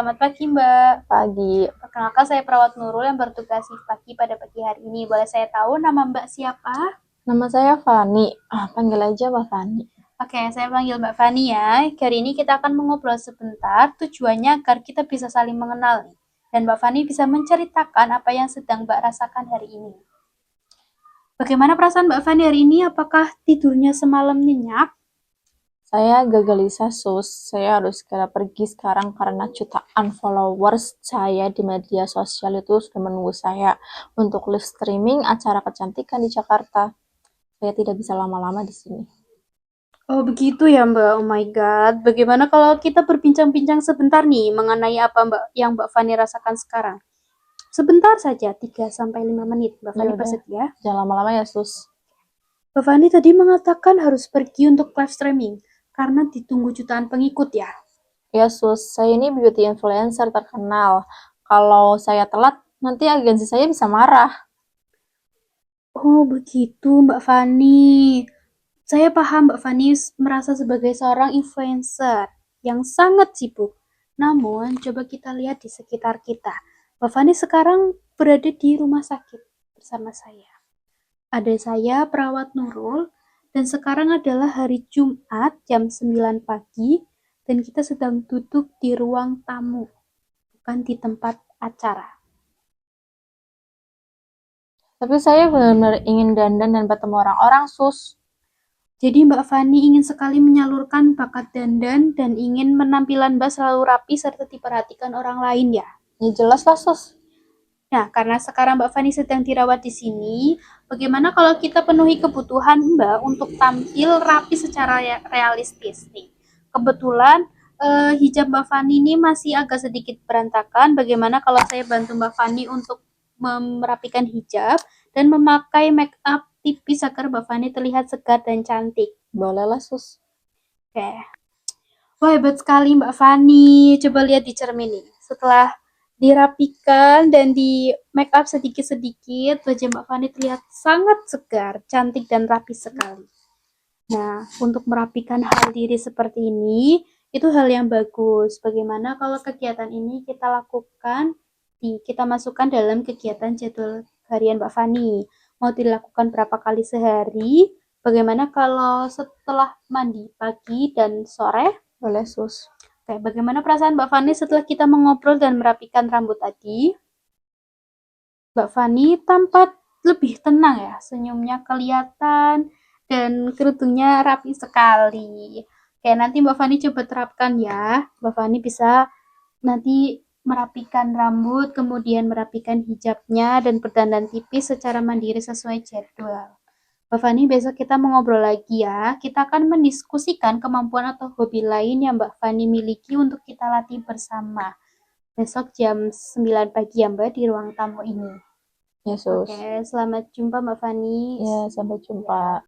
Selamat pagi, Mbak. Pagi. Perkenalkan, saya Perawat Nurul yang bertugas shift pagi pada pagi hari ini. Boleh saya tahu nama Mbak siapa? Nama saya Fani. Panggil aja Mbak Fani. Oke, saya panggil Mbak Fani ya. Hari ini kita akan mengobrol sebentar, tujuannya agar kita bisa saling mengenal nih. Dan Mbak Fani bisa menceritakan apa yang sedang Mbak rasakan hari ini. Bagaimana perasaan Mbak Fani hari ini? Apakah tidurnya semalam nyenyak? Saya gagalisa sus. Saya harus segera pergi sekarang karena jutaan followers saya di media sosial itu sudah menunggu saya untuk live streaming acara kecantikan di Jakarta. Saya tidak bisa lama-lama di sini. Oh begitu ya Mbak, oh my god. Bagaimana kalau kita berbincang-bincang sebentar nih mengenai apa Mbak yang Mbak Fani rasakan sekarang? Sebentar saja, 3 sampai 5 menit. Mbak Ya Fani udah, bersedia? jangan lama-lama ya sus. Mbak Fani tadi mengatakan harus pergi untuk live streaming karena ditunggu jutaan pengikut ya. Ya sus, saya ini beauty influencer terkenal. Kalau saya telat, nanti agensi saya bisa marah. Oh begitu Mbak Fani. Saya paham Mbak Fani merasa sebagai seorang influencer yang sangat sibuk. Namun coba kita lihat di sekitar kita. Mbak Fani sekarang berada di rumah sakit bersama saya. Ada saya, Perawat Nurul, dan sekarang adalah hari Jumat jam 9 pagi, dan kita sedang duduk di ruang tamu, bukan di tempat acara. Tapi saya benar-benar ingin dandan dan bertemu orang-orang sus. Jadi Mbak Fani ingin sekali menyalurkan bakat dandan dan ingin penampilan Mbak selalu rapi serta diperhatikan orang lain ya. Ya jelas lah sus. Nah, karena sekarang Mbak Fani sedang dirawat di sini, bagaimana kalau kita penuhi kebutuhan Mbak untuk tampil rapi secara realistis nih? Kebetulan hijab Mbak Fani ini masih agak sedikit berantakan. Bagaimana kalau saya bantu Mbak Fani untuk merapikan hijab dan memakai make up tipis agar Mbak Fani terlihat segar dan cantik? Boleh lah sus. Oke. Wah, hebat sekali Mbak Fani. Coba lihat di cermin nih. Setelah dirapikan dan di make up sedikit-sedikit, wajah Mbak Fani terlihat sangat segar, cantik, dan rapi sekali. Nah, untuk merapikan hal diri seperti ini, itu hal yang bagus. Bagaimana kalau kegiatan ini kita lakukan, kita masukkan dalam kegiatan jadwal harian Mbak Fani? Mau dilakukan berapa kali sehari? Bagaimana kalau setelah mandi pagi dan sore? Boleh sus. Oke, bagaimana perasaan Mbak Fani setelah kita mengobrol dan merapikan rambut tadi? Mbak Fani tampak lebih tenang ya, senyumnya kelihatan dan kerudungnya rapi sekali. Oke, nanti Mbak Fani coba terapkan ya. Mbak Fani bisa nanti merapikan rambut, kemudian merapikan hijabnya dan berdandan tipis secara mandiri sesuai jadwal. Mbak Fani, besok kita mengobrol lagi ya. Kita akan mendiskusikan kemampuan atau hobi lain yang Mbak Fani miliki untuk kita latih bersama. Besok jam 9 pagi ya Mbak di ruang tamu ini. Ya sus. Oke, selamat jumpa Mbak Fani. Ya, sampai jumpa.